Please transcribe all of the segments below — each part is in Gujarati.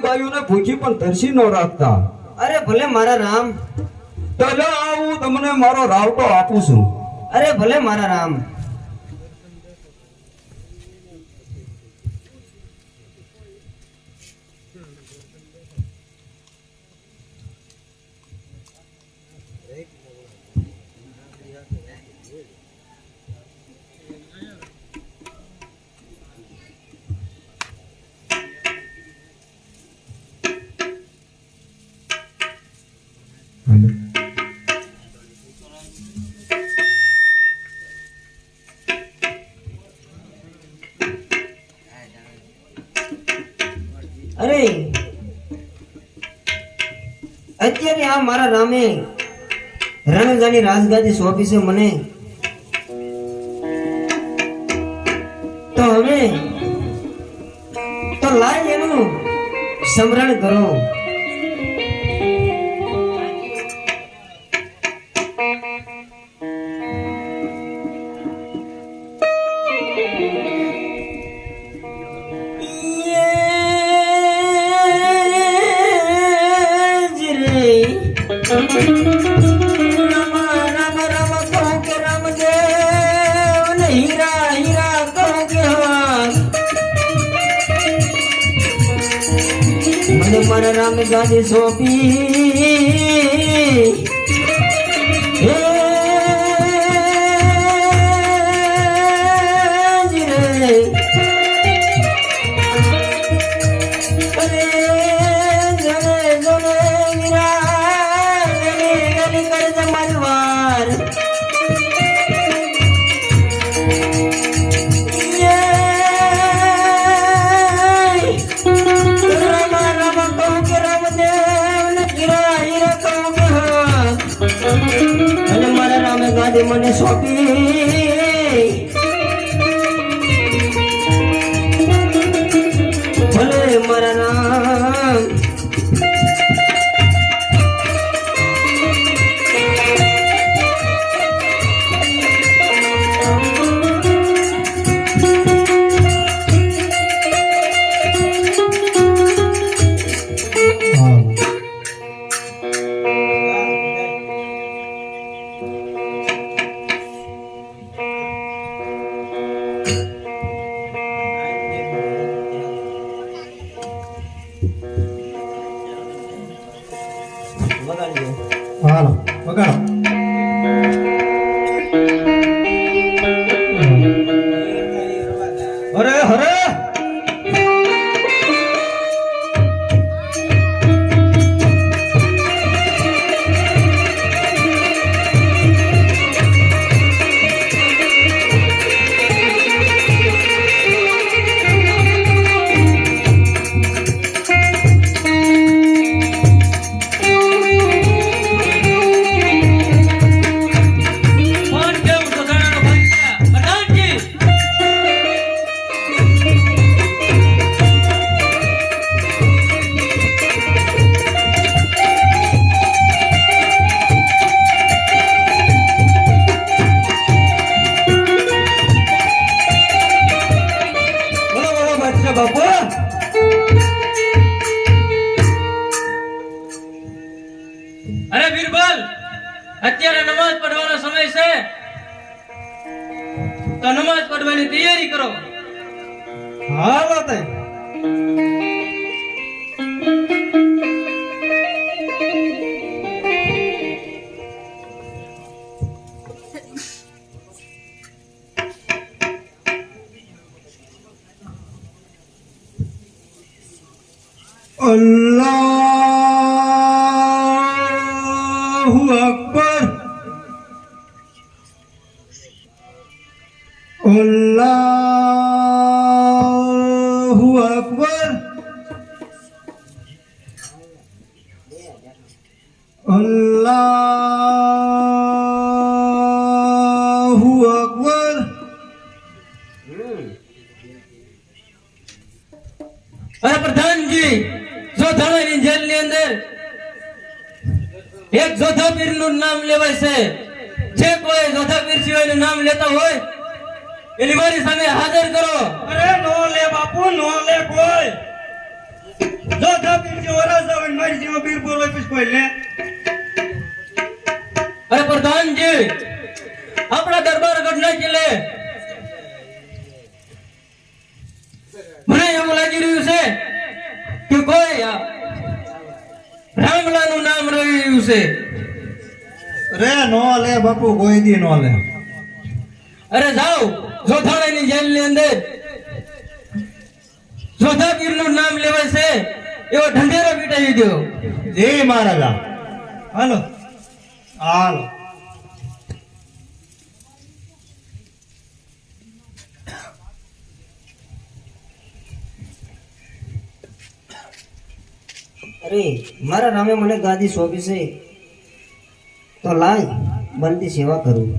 ગાયોને ભૂખી પણ ધરસી ન રાખતા. અરે ભલે મારા રામ. તો લે હું તમને મારો રાવટો આપું છું. અરે ભલે મારા રામ. અરે અત્યારે આ મારા રામે રણજાની રાજગાદી સોંપી છે મને, તો હવે તો લાય એનું સમરણ કરો. મારા રામ ગાદી સોંપી મને સોંપી ભલે મારા નામ. હાલો વગાડો. હરે હરે અરે બીરબલ, અત્યારે નમાઝ પઢવાનો સમય છે, તો નમાઝ પઢવાની તૈયારી કરો. હાલો તે અલ્લાહુ અકબર. અલ્લાહુ અકબર. અલ્લાહુ અકબર. અરે પ્રધાનજી, જોધાવાની જેલની અંદર એક જોધાપીર નું નામ લેવાય છે. જે કોઈ જોધાપીર સિવાયનું નામ લેતા હોય એની મારી સામે હાજર કરો. અરે નો લે બાપુ, નો લે કોઈ. જોધા મારી જેવો બીર બોલો પછી કોઈ લે અરે પ્રધાનજી આપણા દરબારગઢ ના કિલ્લે મને એવું લાગી રહ્યું છે કે કોઈ રામલાનું નામ રહ્યું છે. રે નો લે બાપુ કોઈ દી નો લે અરે જાઓ જોધાણાની જેલની અંદર જોધાગીરનું નામ લેવાય છે એવો ઢંઢેરો પીટાવી દો. જય મહારાજા હાલો હાલો અરે મારા રામે મને ગાદી સોંપી છે તો લાય બનતી સેવા કરું.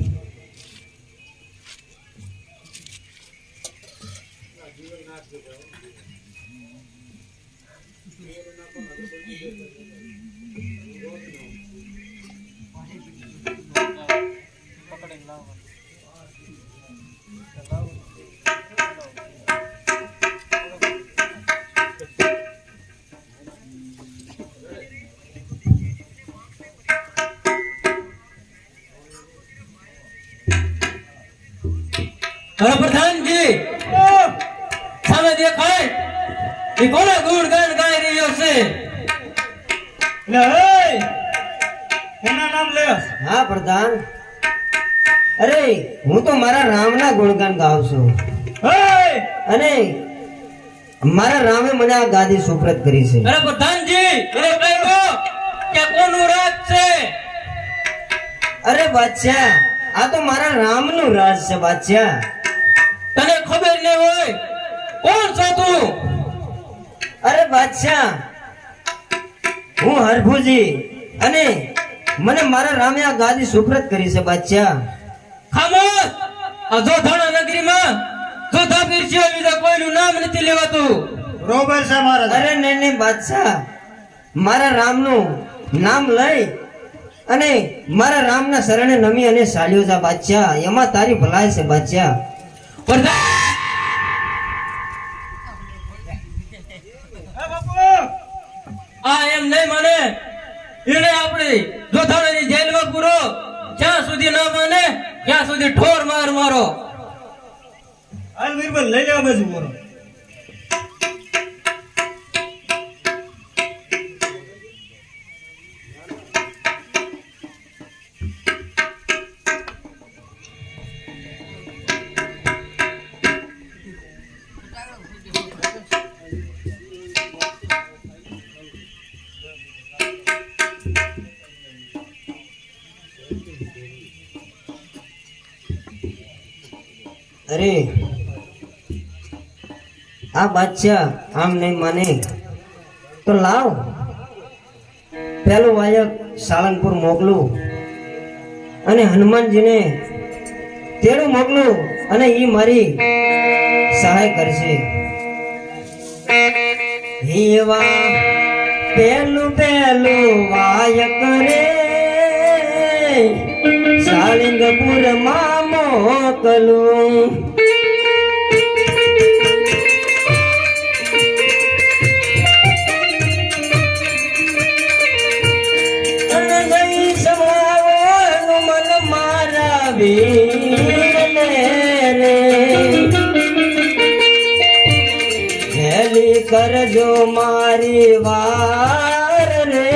અરે પ્રધાનજી સામે દેખાય એ કોના ગુણગાન ગાઈ રહ્યો છે? લે એ કોના નામ લે હા પ્રધાન, અરે હું તો મારા રામના ગુણગાન ગાઉં છું એ અને મારા રામે મને આ ગાદી સુપ્રત કરી છે. અરે પ્રધાનજી એને કહી દો કે કોનું રાજ છે? અરે બાદશાહ, આ તો મારા રામનું રાજ છે બાદશાહ. તને ખબર નહીં હોય કોણ છો તું? અરે બાદશાહ, હું હરભુજી અને મને મારા રામે આ ગાદી સુપ્રત કરી છે બાદશાહ. ખામોશ! આ જોધાણા નગરીમાં જોધા પીર સિવાય બીજા કોઈનું નામ નથી લેવાતું. બરોબર છે મહારાજા અરે નહીં નહીં બાદશાહ, મારા રામનું નામ લઈ અને મારા રામના શરણે નમી અને ચાલ્યો જા બાદશાહ, એમાં તારી ભલાઈ છે બાદશાહ. પ્રધાન એ બાપુ આ એમ નહીં માને, એને આપણી જોધાણાની જેલમાં પૂરો. જ્યાં સુધી ના માને ત્યાં સુધી ઠોર માર મારો. હાલ વીરબલ લઈ લેવા બાજુ બોલો અરે આ બાદશાહ આમ નહીં માને તો લાવ પેલું વાયક સાળંગપુર મોકલું અને હનુમાનજીને તેડું મોકલું અને ઈ મારી સહાય કરશે. હેવા પેલું પેલું વાયક રે સાળંગપુર માં મોકલું. હેલી કરજો મારી વાર રે.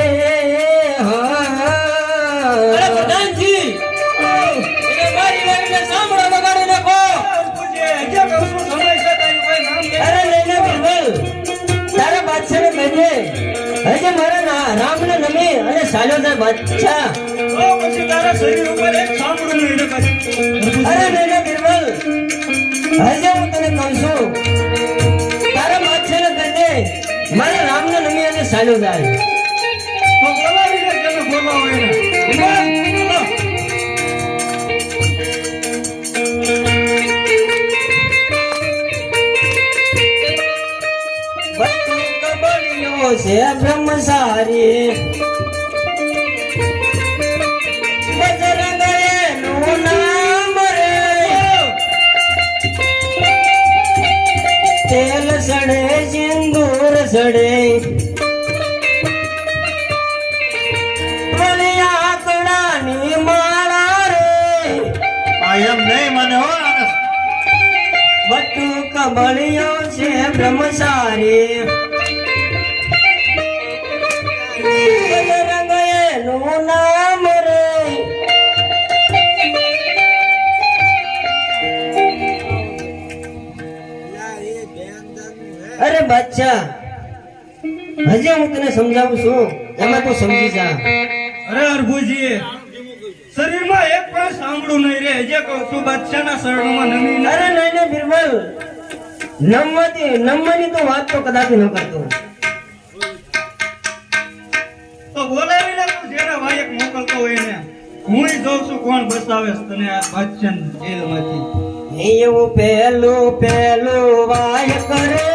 અરે પ્રધાનજી એને મારી વાતને સાંભળો, વગાડી નાખો. પૂજે જે કહું છું સમય છે તારું કોઈ નામ લે અરે લઈને બિરબલ, તારા બાદશાહને કહેજે હજે મારા રામને નમી અને ચાલ્યો જાય બાદશાહ. તો પછી તારા શરીર ઉપર એક સાંભળું નહીં પછી અરે લઈને બિરબલ, હજે હું તને કહું છું તારા બાદશાહને કહેજે મારા રામને નમી અને ચાલ્યો જાય. તો બોલાવી દે તમે બોલાવો એને બોલો બધું કબડ્યો છે બ્રહ્મચારી, બજરંગ એનું નામ રે. તેલ સડે સિંદૂર સડે સાંભળ્યો છે બ્રહ્મચારી બજરંગ એનું નામ રે અરે બાદશાહ હજી હું તને સમજાવું છું એમાં તું સમજી જા અરે અરભુજી શરીરમાં એક પણ સાંભળું નહીં રે જે કહું છું બાદશાહના શરણમાં નમી અરે નહીં નહીં બિરબલ નમવાની તો વાત તો કદાચ ન કરતો તો બોલાવીને તું જેના વાયક મોકલતો હોય ને હું જોઉં છું કોણ બસાવે છે તને આ બાદશાહ જેલમાંથી એવું પેલું વાય કરે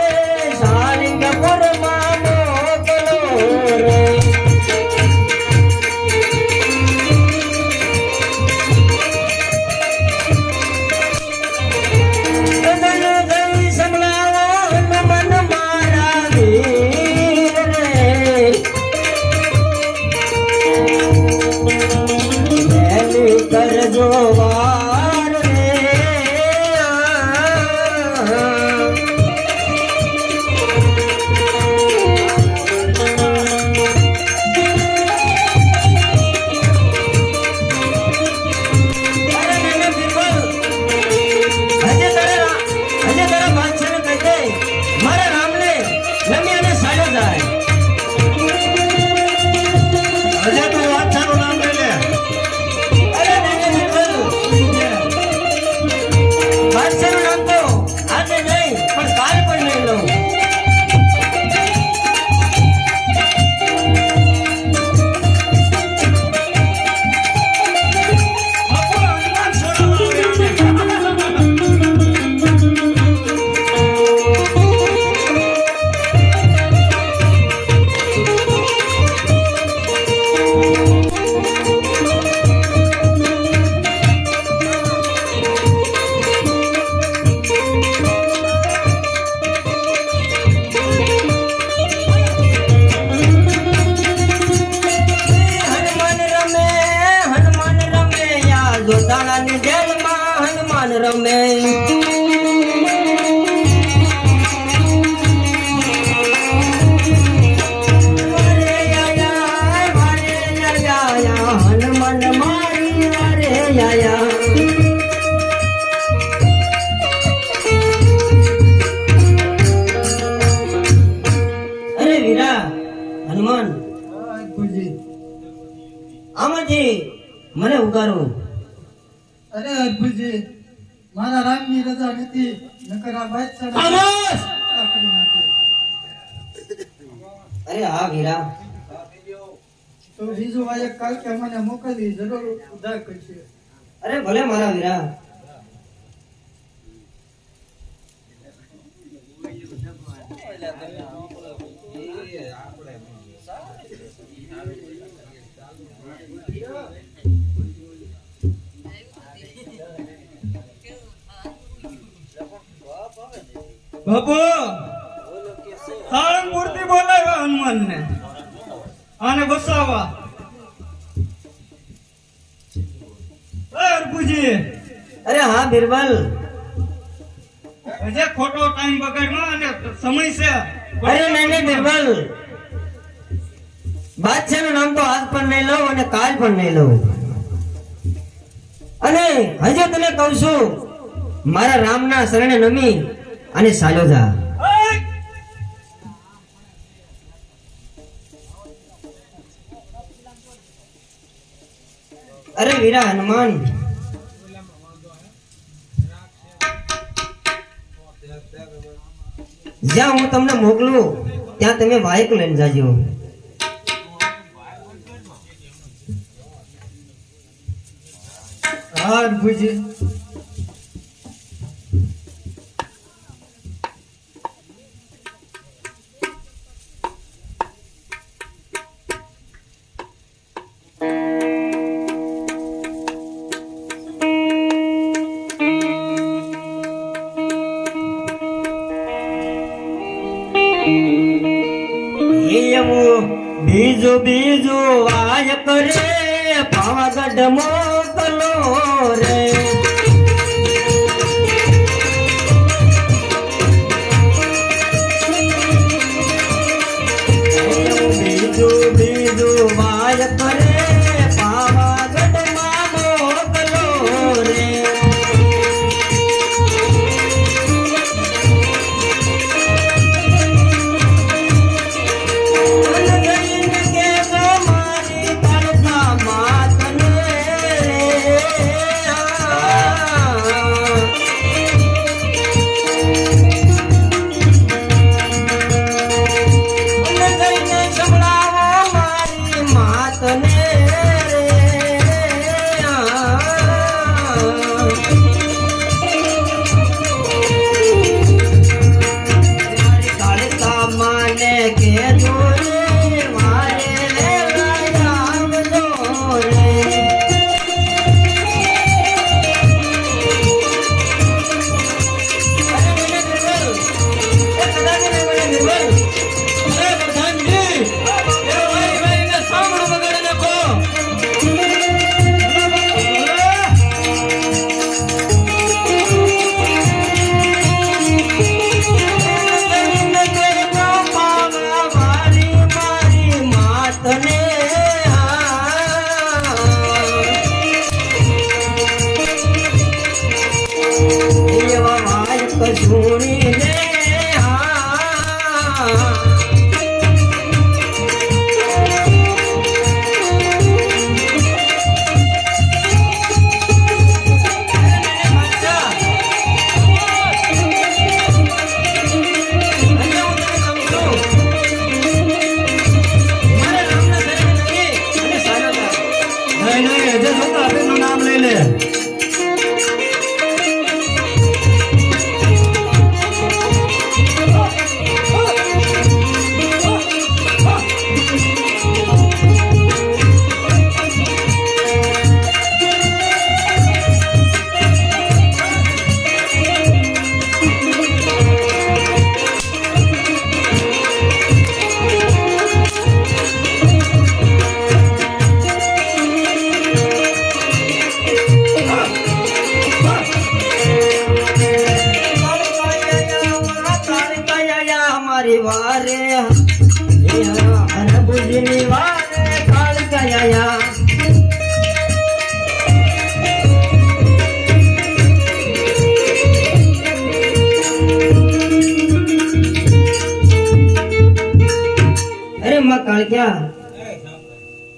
સારંગપુર માં મોકલો રે કરજો વાર રે મારા રામને નમી અને સાડો જાય હજે તું બાદશાહનું નામ લઈ લે બાદશાહનું નામ તો આજે નહીં પણ કાલ પણ નહીં લઉં બાપુ હનુમાન છોડાવવા હનુમાન રમે યા જોતાણાની જેલમાં હનુમાન રમે હનુમાન મારી વારે આયા અરે વીરા હનુમાન આમાંથી મને ઉગારો અરે અરભુજી મારા રામની રજા નથી નકર આ બાદશાહ ખામોશ! અરે હા વીરા તો બીજો વાયક કાલ કે મને મોકલી જરૂર ઉધાર કરશે અરે ભલે મારા વીરા બાપુ સાળંગપુર થી બોલાવ્યા હનુમાન ને આને બસાવવા અરભુજી અરે હા બિરબલ હજે ખોટો ટાઈમ બગાડમાં અને સમય છે અરે નહીં નહીં બિરબલ બાદશાહનું નામ તો આજ પણ નહીં લઉં અને કાલ પણ નહીં લઉં અને હજે તને કહું છું મારા રામના શરણે નમી અને સાલ્યો જા ઓય! અરે વીરા હનુમાન જ્યાં હું તમને મોકલું ત્યાં તમે વાયક લઈને જાજો હા અરભુજી એવું બીજું વાય કરે પાવાગઢ મોકલો રે વાય કરે પાવાગઢમાં મોકલો રે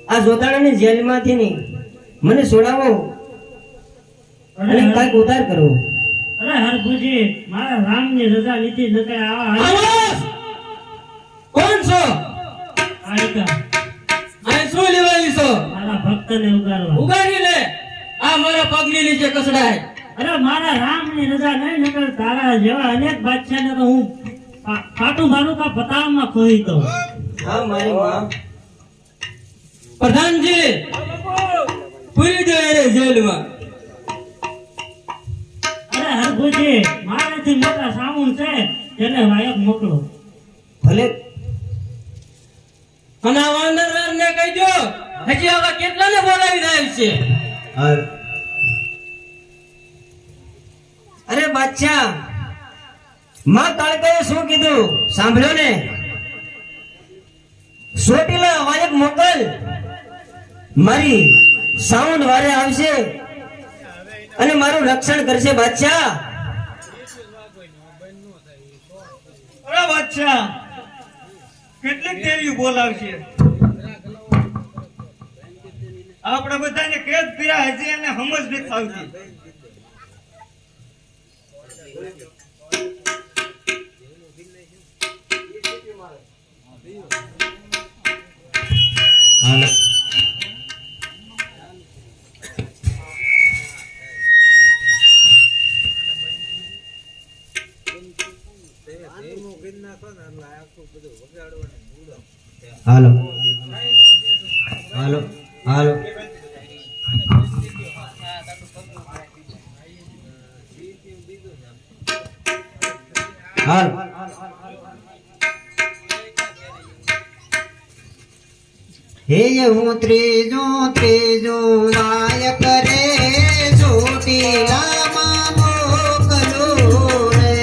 આ જોતાણાની જેલમાંથી ની મને છોડાવો અને કઈક ઉધાર કરો. અરે હરભુજી મારા રામની રજા લીધી નકે આવા કોણ છો? આયકા આ શું લેવાય છો? મારા ભક્તને ઉગારવા. ઉગાડી લે. આ મારા પગની નીચે કસડાય. અરે મારા રામની રજા નહીં નકર તારા જેવા અનેક બાદશાહને તો હું પાટું મારું કા પતાવમાં ખોઈ દઉં. હા મારી માં. પ્રધાનજી પૂરી દો એને જેલમાં. અરે હરભુજી મારાથી મોટા સામુન છે એને વાયક મોકલો. ભલે. અને આ વાનરને કહી દો હજી આવા કેટલાને બોલાવી રહ્યા છે. અરે બાદશાહ માં તાળકાએ શું કીધું સાંભળ્યો ને? સોટીલા વાયક મોકલ, મારી સાઉન્ડ વારે આવશે અને મારું રક્ષણ કરશે. બાદશાહ અરે બાદશાહ કેટલીક દેવીઓ બોલાવશે. આપણે બધાને કેદ કર્યા હજી એને સમજ નથી આવતી. હાલો. હાલો હાલો હાલો. હાલ. હે હું ત્રીજો ત્રીજો વાયક રે ચોટીલામાં મોકલો રે.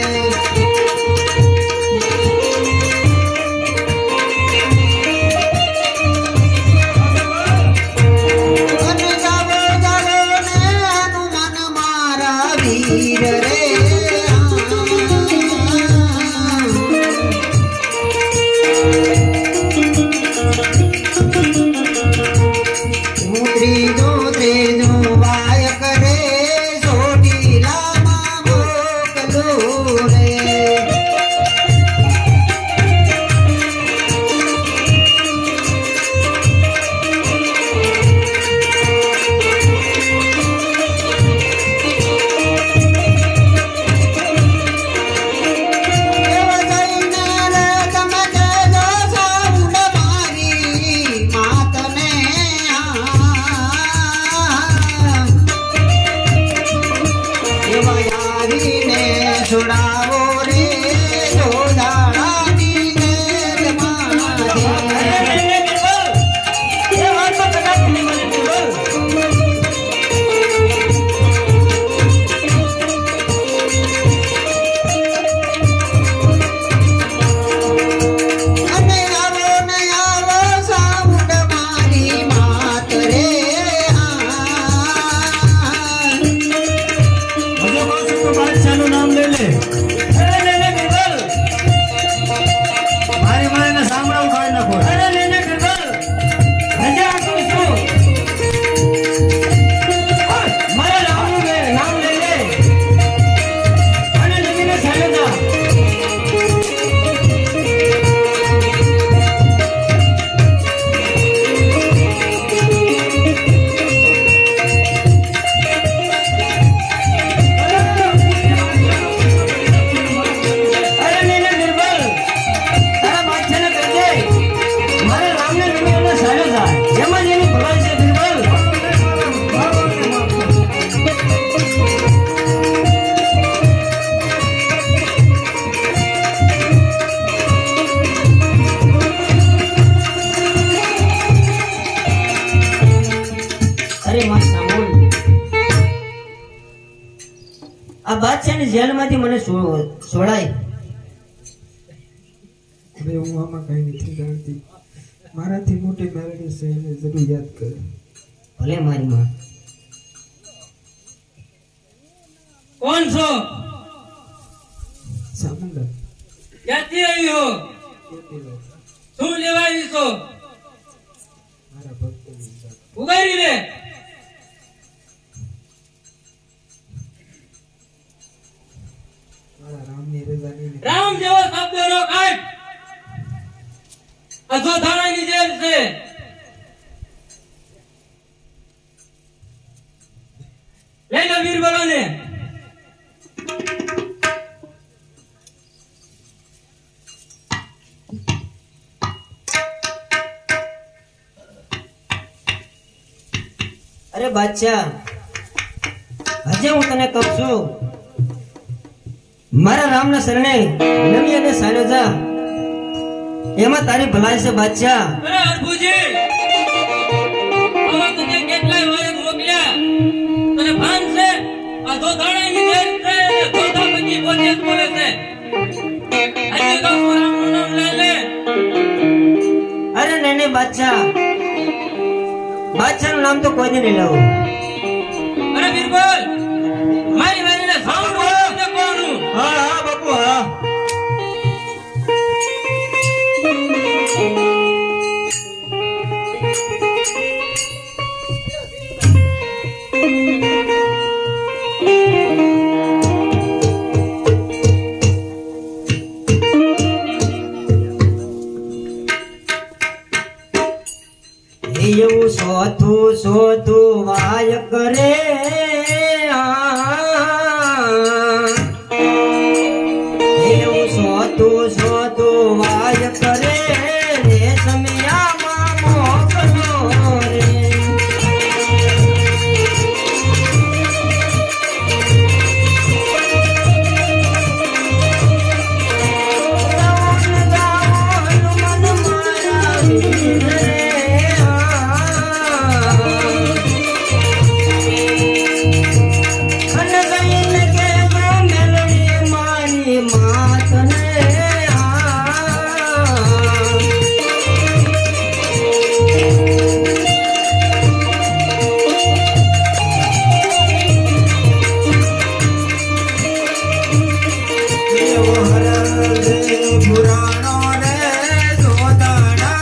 બાદશાહની જેલમાંથી મને છોડાય. હવે હું આમાં કઈ નથી જાણતી. મારાથી મોટી મેલડી છે એને જરૂર યાદ કર. ભલે મારી માં. કોણ છો? સામંદર ક્યાંથી આવ્યો? શું લેવા આવી છો? મારા ભક્તોની જાત. ઉગારી લે. મારા રામની રજાની ને રામ જેવો શબ્દ નો કાઢ. અજોધારાની જેલ છે. લઈ લો બીરબલોને. અરે બાદશાહ, હજે હું તને કહું છું, મારા રામના શરણે નમી અને સાલ્યો જા, એમાં તારી ભલાઈ છે બાદશાહ. અરે અરભુજી, આમાં તુજે કેટલાય વાયક મોકલ્યા. તને ભાન છે? આ અજોધારાની જેલ છે. જોધા પછી પોતે જ બોલે છે. આજે તો રામનું નામ લઈ લે. અરે નહીં નહીં બાદશાહ, બાદશાહનું નામ તો કોઈને નહીં લઉં. અરે બીરબલ, મારી વારીને સાઉન્ડ બોલને કોનું? હા હા બાપુ હા. એવું સોથું સોથું વાય કરે એવું સોથું સોથું વાય કરે રે સમિયામાં મોકલો રે. ગાવન ગાવન મન મારા વીર રે. પુરાણો રે જોદાડા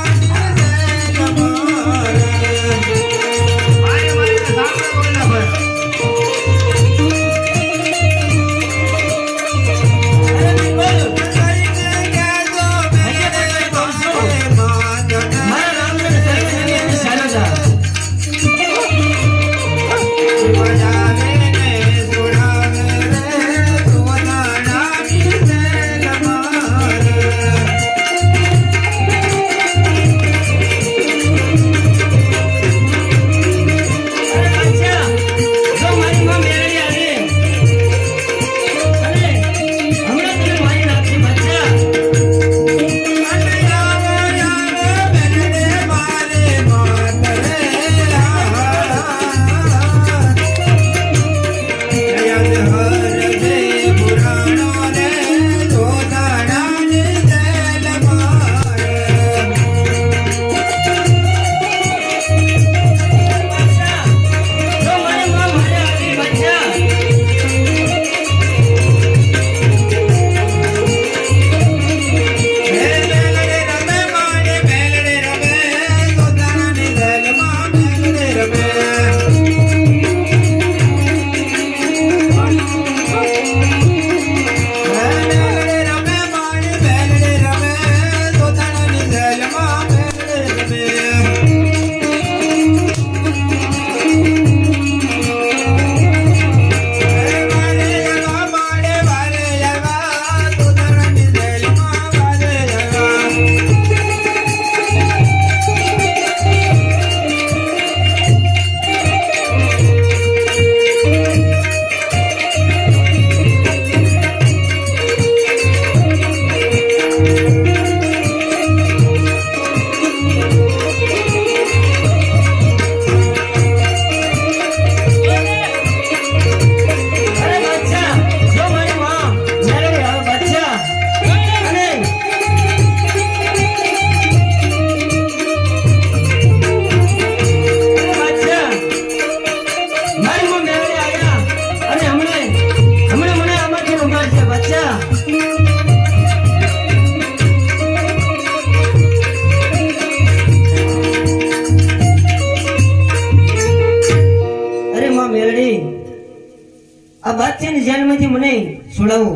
બાદશાહની જેલમાંથી મને છોડાવો.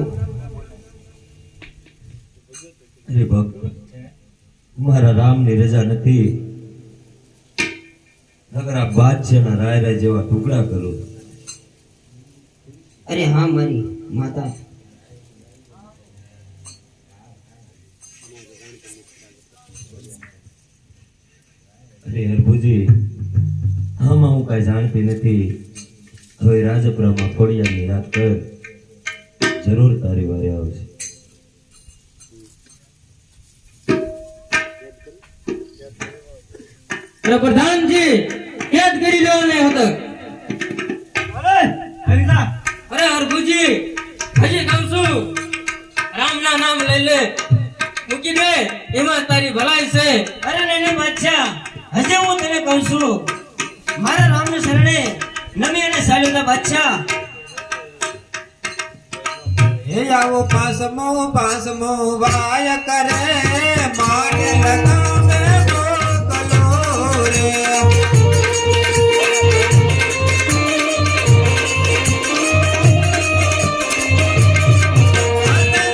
અરે ભક્ત, મારા રામની રજા નથી. નગર આ બાદશાહના રાયરા જેવા ટુકડા કરું. અરે હા મારી માતા. અરે હરભુજી, આમાં હું કઈ જાણતી નથી. હવે રાજપુરામાં ખોડિયારની રાત કર, જરૂર તારી વારે આવશે. અરે પ્રધાનજી, કેદ કરી લો ને હતો. અરે હરીદા, અરે હરભુજી, હજી કહું છું, રામના નામ લઈ લે, મૂકી દે, એમાં તારી ભલાઈ છે. અરે નહીં બાદશાહ, હજે હું તને કહું છું, મારા રામને શરણે નમી અને સાલ્યોના બાદશાહ. હે આવો પાસમો પાસમો વાય કરે માને લગાવે મોકલો રે.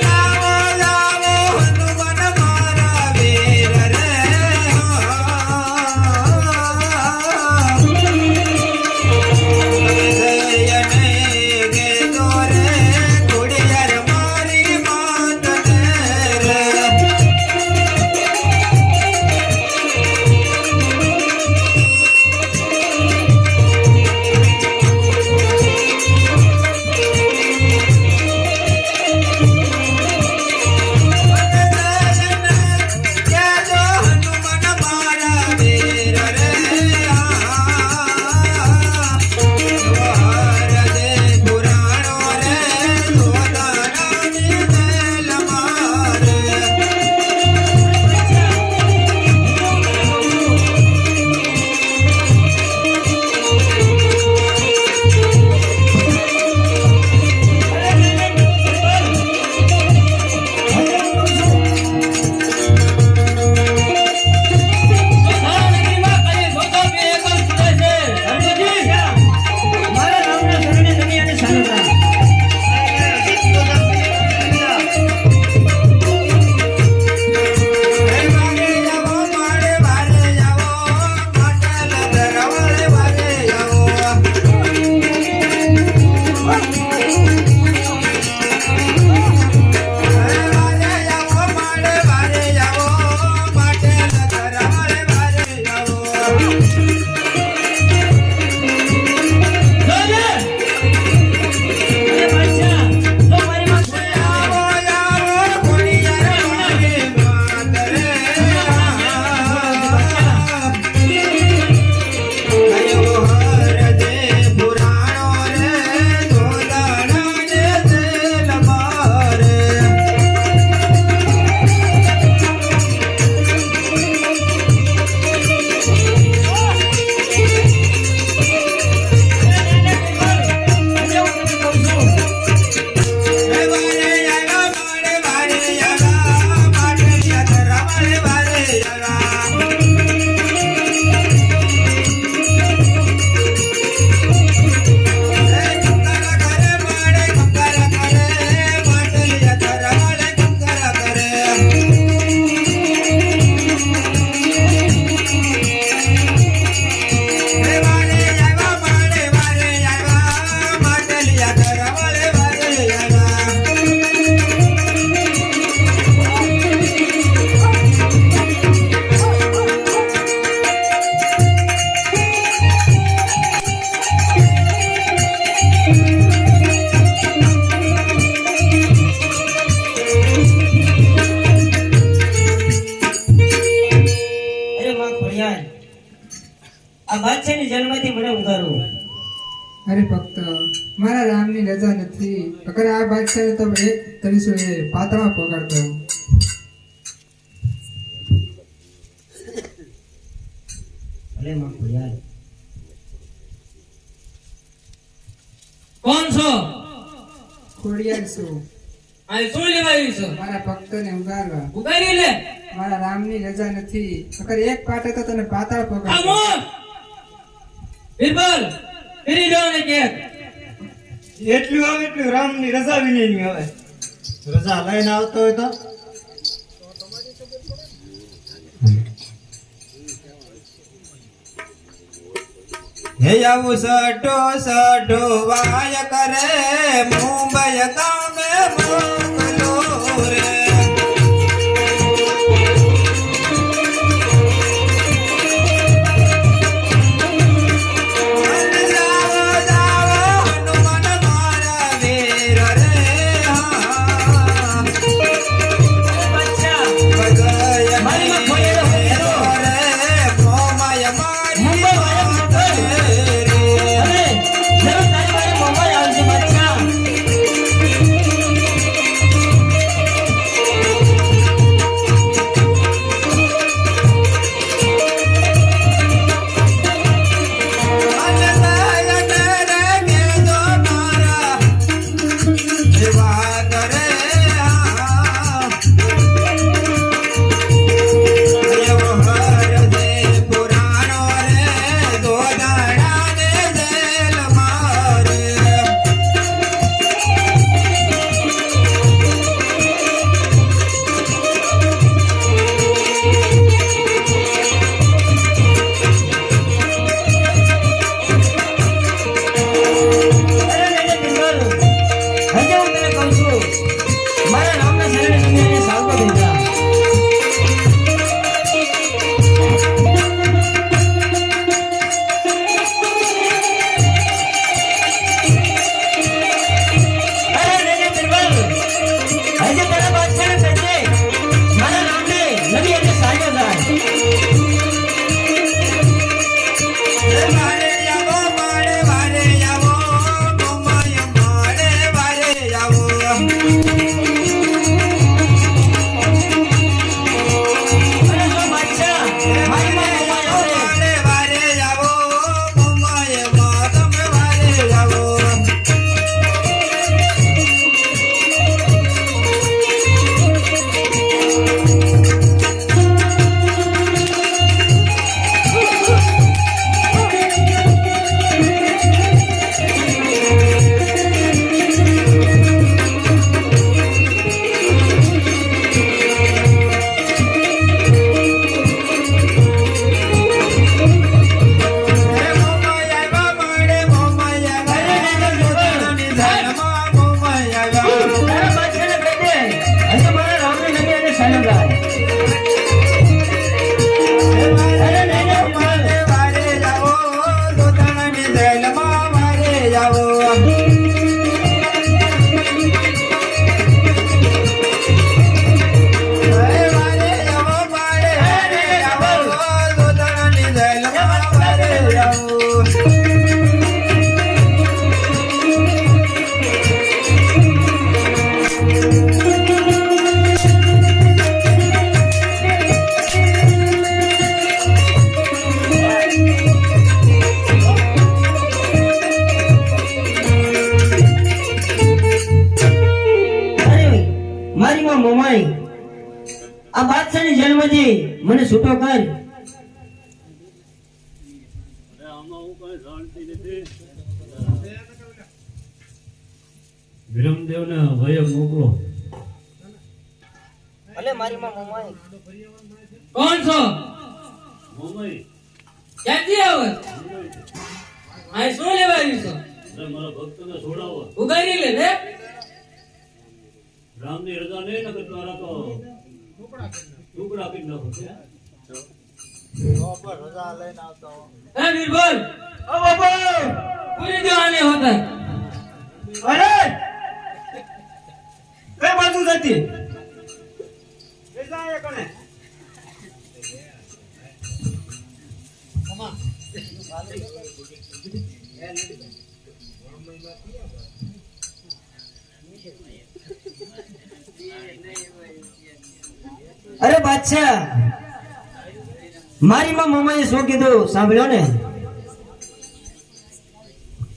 લાવો લાવો હનુમાન મારા વીર રે. બાદશાહની જેલમાંથી મને ઉગારો. અરે ભક્ત, મારા રામની રજા નથી. અગર આ બાદશાહને તમે એક કરીશું એ પાતાળમાં પગાડતો. અરે માં ખોડિયાર, કોણ છો? ખોડિયાર છું. આ શું લેવા આવી છો? મારા ભક્તને ઉગારવા. ઉગારી લે. મારા રામની રજા નથી. અગર એક પાટે તો તને પાતાળ પગાડતો. આમો બિરબલ કરી લો ને કે એટલું આવે એટલું રામની રજા વિનયની આવે. રજા લઈને આવતો હોય તો હે આવું સટો સટો વાય કરે મુંબઈ ગામે મોકલો રે જાવો જાવો હનુમાન મારા વીર રે હા બાદશાહ ભગય મારી માં ખોયેલો હેરો રે મોમાય મારી મુંબઈ વાળા મોકલ. અને જરૂર તારી વારે મુંબઈ આવજે બાદશાહ. અરે નૈને બિરબલ, હજે હું તને કહું છું, મારા રામના શરણે નમી અને સાવકો થઈ જા. અરે નૈને બિરબલ, હજે તારા બાદશાહને કહેજે, મારા રામને નમી અને સાવકો જાય. અરે જો બાદશાહ, મારી માં મુંબઈ આવજે. તારા બાદશાહને કહેજે, હજે મારા રામને નમી અને સાવકો જાય. અરે નૈને બિરબલ, અરે મારી માં મોમાઈ, આ બાદશાહની જેલમાંથી મને છૂટો કર. વિરમદેવને વયે મોકલો. ભલે મારી માં મોમાઈ. કોણ છો મોમાઈ, ક્યાંથી આવે આ શું લેવા આવ્યું છો અરે મારા ભક્તને છોડાવો. ઉગારી લે ને રામની રજા નહીં નકર તારા તો ટુકડા કરી નાખો. રજા લઈને આવતો હે બીરબલ ઓ બાબા પૂરી દો આને હોતા અરે કઈ બાજુ જતી રજા એ કણે અરે બાદશાહ, મારી માં મોમાએ શું કીધું સાંભળ્યો ને?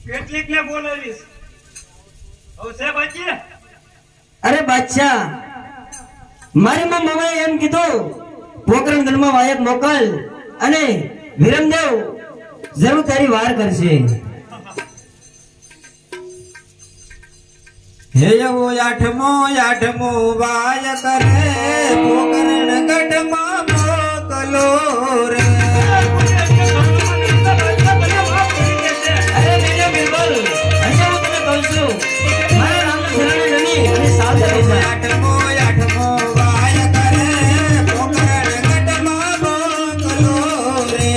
કેટલીક ને બોલાવીશ હવે છે બાકી અરે બાદશાહ, મારી માં મોમાએ એમ કીધું, પોકરણ ગઢમાં વાયક મોકલ અને વિરમદેવ જરૂર તારી વાર કરશે. હે એવો આઠમો આઠમો વાય કરે પોકરણ ગઢમાં મોકલો રે અરે મેને બિરબલ હજુ હું તને કહું છું મારા રામના શરણે નમી અને સાવધાન થઈ જા. આઠમો આઠમો વાય કરે પોકરણ ગઢમાં મોકલો રે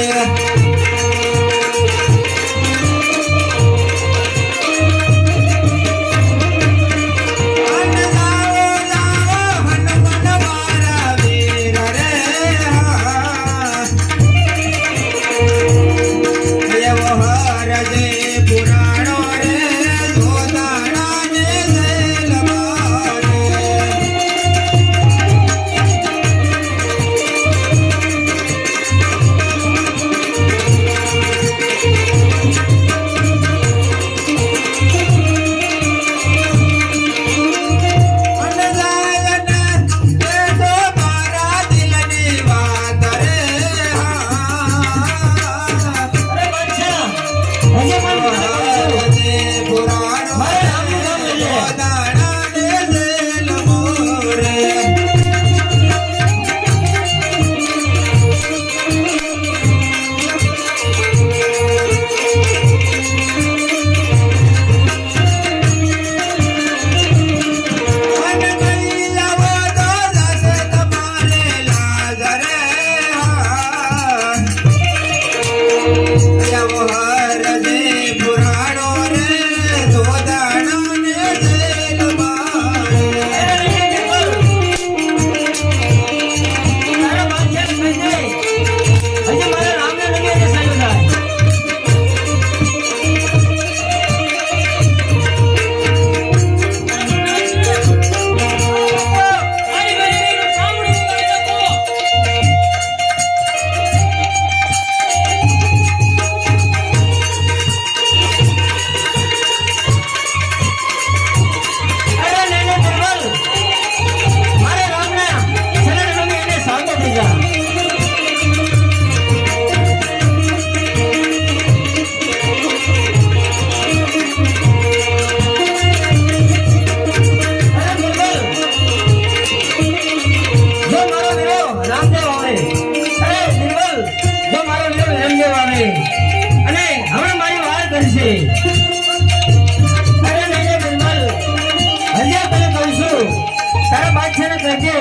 તારા બાદશાહને કહેજે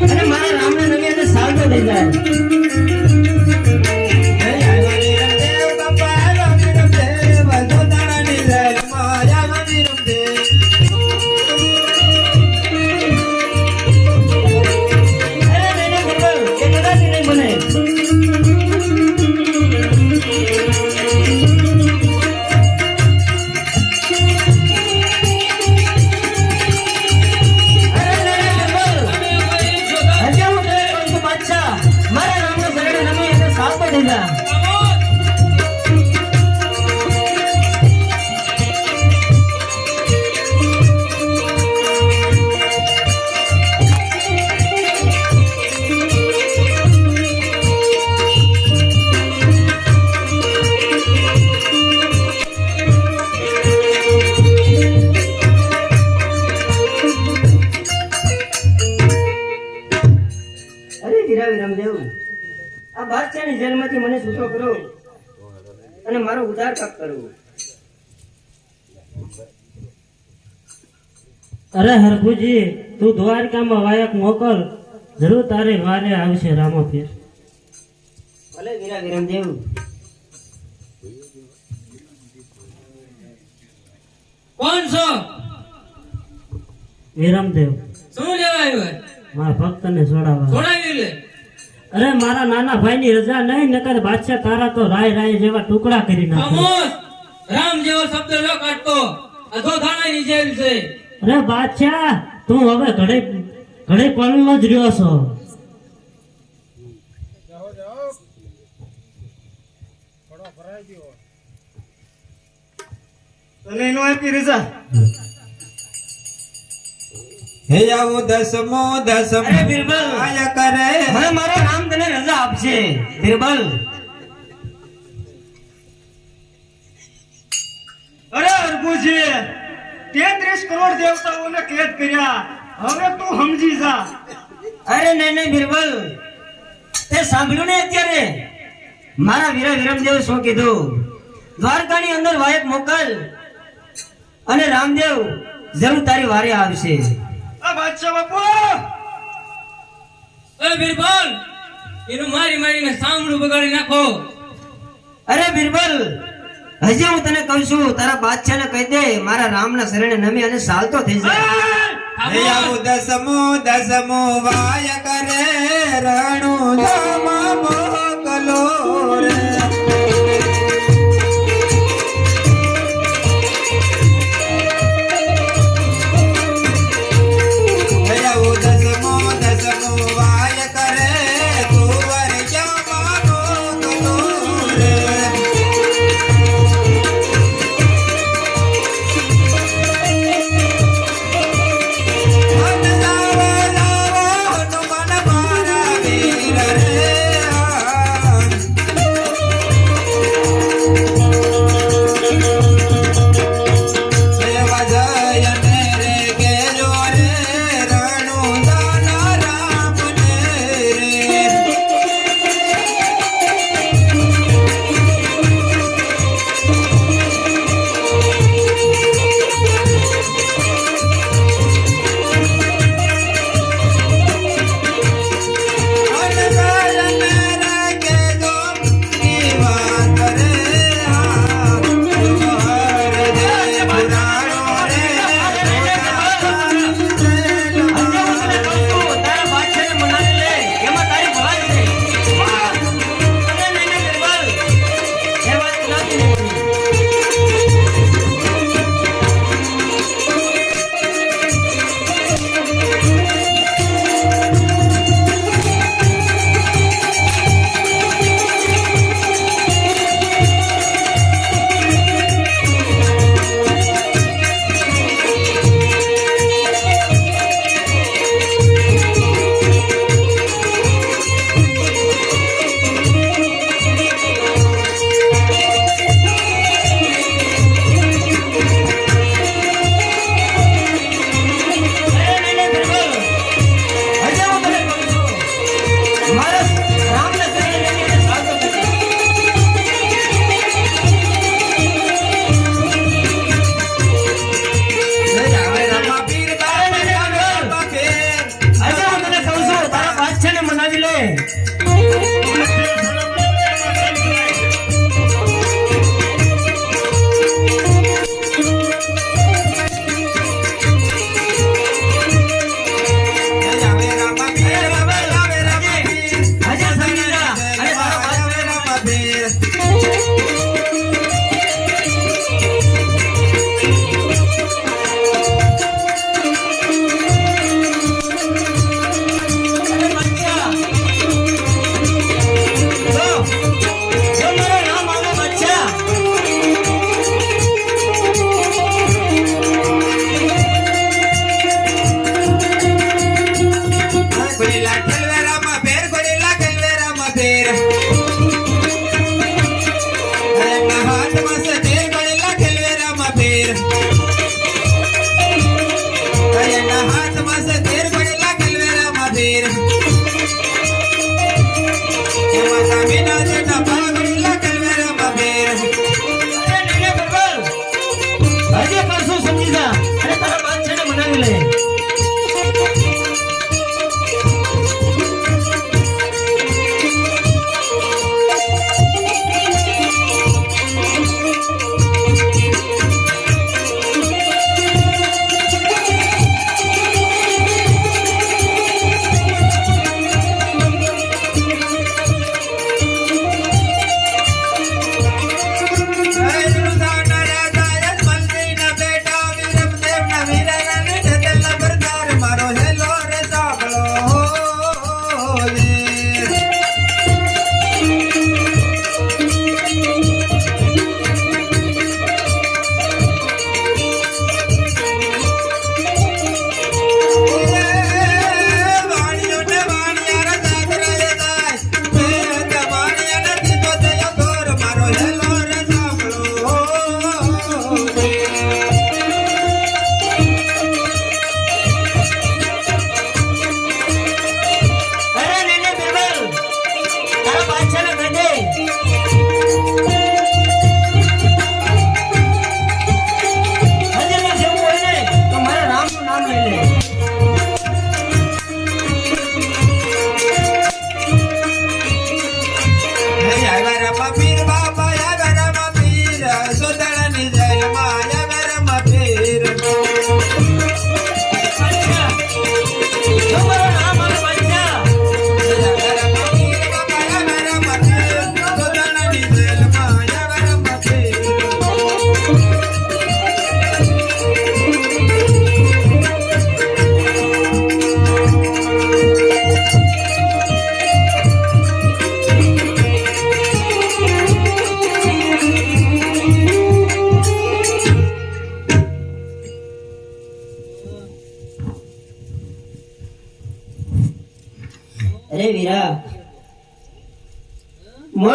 અને મારા રામને નમી અને સાવજો થઈ જાય. અરે નહીં બિરબલ એ કદાચ નહીં બને. આ બાદશાહની જેલમાંથી મને છૂટો કરો અને મારો ઉદ્ધાર કાક કરો. અરે હરભુજી તું દ્વારકામાં વાયક મોકલ જરૂર તારે વારે આવશે રામાપીર. ભલે વીરા વિરમદેવ. કોણ છો? વિરમદેવ શું લેવા આવ્યો? મારા ભક્તને છોડાવવા. છોડાવી લે. અરે મારા નાના ભાઈની રજા નહીં નકર બાદશાહ તારા તો રાય રાય જેવા ટુકડા કરી નાખે. ખામોશ! રામ જેવો શબ્દ ન કાઢતો. અધો થાણાની જેલ છે. અરે બાદશાહ તું હવે ઘડે ઘડે પળનો જ રહ્યો છો. તને એનો આપી રજા. હે આવો દસમો અરે બિરબલ આયા કરે હવે મારો રામ તને રજા આપશે. બિરબલ અરે હરભુજી 33 કરોડ દેવતાઓને કેદ કર્યા. હવે તું સમજી જા. અરે નહીં નહીં બિરબલ, તે સાંભળ્યું ને અત્યારે મારા વીરા વિરમદેવ શું કીધું? દ્વારકાની અંદર વાયક મોકલ અને રામદેવ જરૂર તારી વારે આવશે. આ બાદશાહ બાપુ, એ બિરબલ, એનું મારી મારીને સાંભળું બગાડી નાખો. અરે બિરબલ, હજી હું તને કહું છું, તારા બાદશાહને કહી દે મારા રામના શરણે નમી અને સાલતો થઈ જાય. દસમો દસમો વાય કરે રણુ જમા મોકલો રે. દસમો દસમો વાય કરે કુંવર જમા મોકલો રે.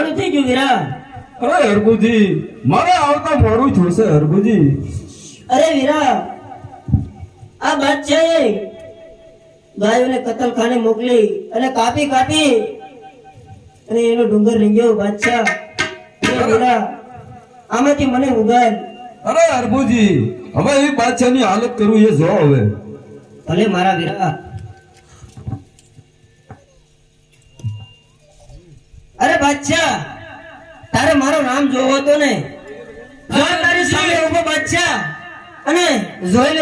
મોડું થઈ ગયું વીરા. અરે હરભુજી મારે આવતા મોડું થયું છે હરભુજી. અરે વીરા, આ બાદશાહે ગાયોને કતલખાને મોકલી અને કાપી અને એનો ડુંગર રીંગ્યો બાદશાહ. અરે વીરા, આમાંથી મને ઉગાર. અરે હરભુજી હવે એ બાદશાહની હાલત કરવું એ જો હવે. ભલે મારા વીરા. અરે બાદશાહ, તારે મારું નામ જોવો હતો ને? જો તારી સામે ઉભો બાદશાહ અને જોઈ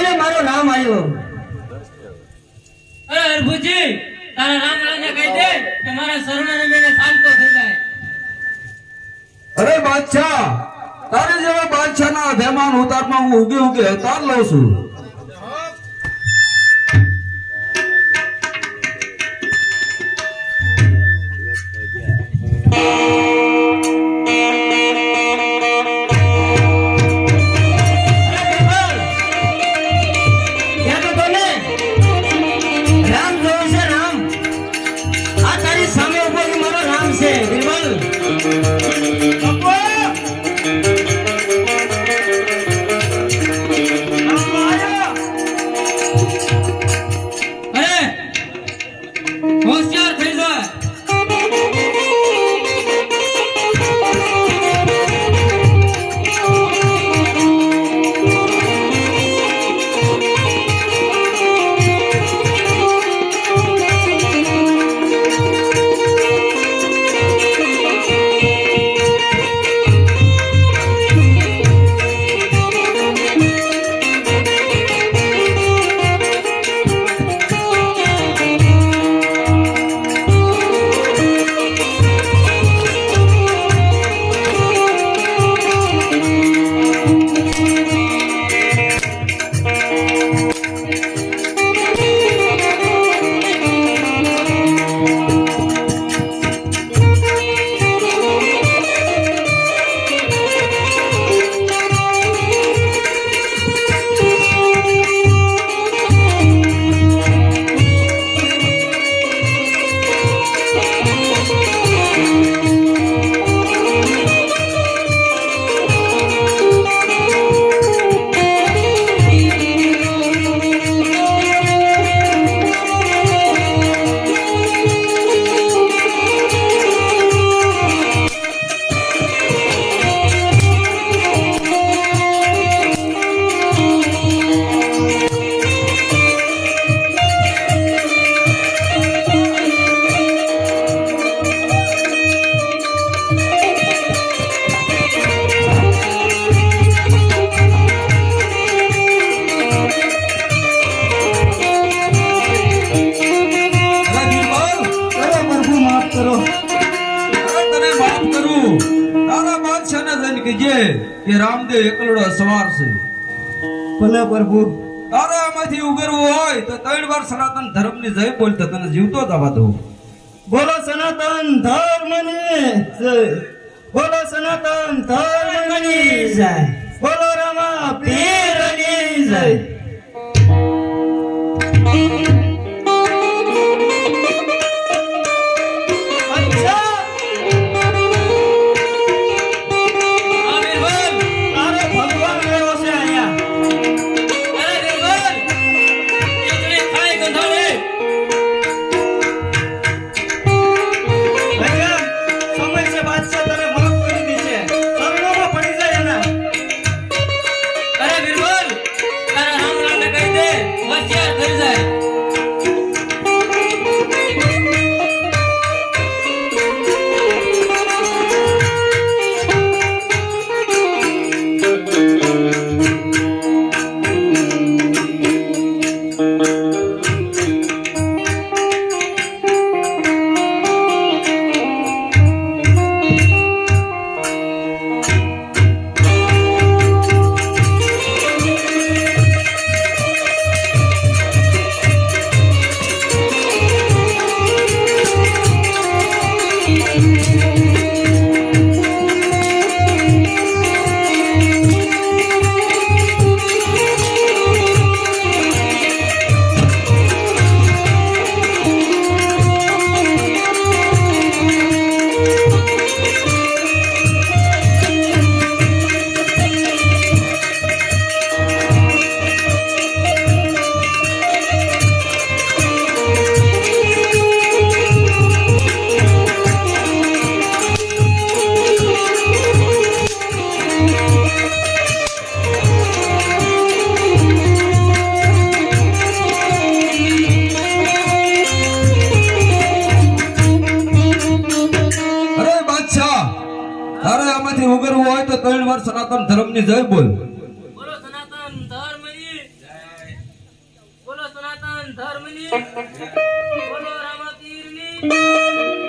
લે મારું નામ આવ્યો. અરે હરભુજી, તારા રામલાને કહી દે કે મારા શરણાને મેને શાંતો થઈ જાય. અરે બાદશાહ તારે જેવા બાદશાહના અભિમાન ઉતારમાં હું ઉગે અવતાર લઉં છું. રામ જોવો છે રામ? આ તારી સામે ઉભો એ મારો રામ છે બિરબલ. અરે હોશિયાર થઈ જા. કે રામદેવ એકલડો સવાર છે. ભલે પ્રભુ. તારે આમાંથી ઉગરવું હોય તો 3 વાર સનાતન ધર્મની જય બોલતો તને જીવતો થવા દઉં. બોલો સનાતન ધર્મની જય. બોલો સનાતન ધર્મની જય. બોલો રામા પીરની જય. આ બિરબલ, તારે ભગવાન આવ્યો છે અહીંયા. અરે બિરબલ, ચૂંટણી થાય ગંધાડે. ભગવાન, સમય છે બાદશાહ તને માફ કરી દીધી છે. શરણોમાં પડી જાય એના. બાદશાહ તારે આમાંથી ઉગરવું હોય તો 3 વાર સનાતન ધર્મની જય બોલ. બોલો સનાતન ધર્મની બોલો સનાતન ધર્મની બોલો રામાપીરની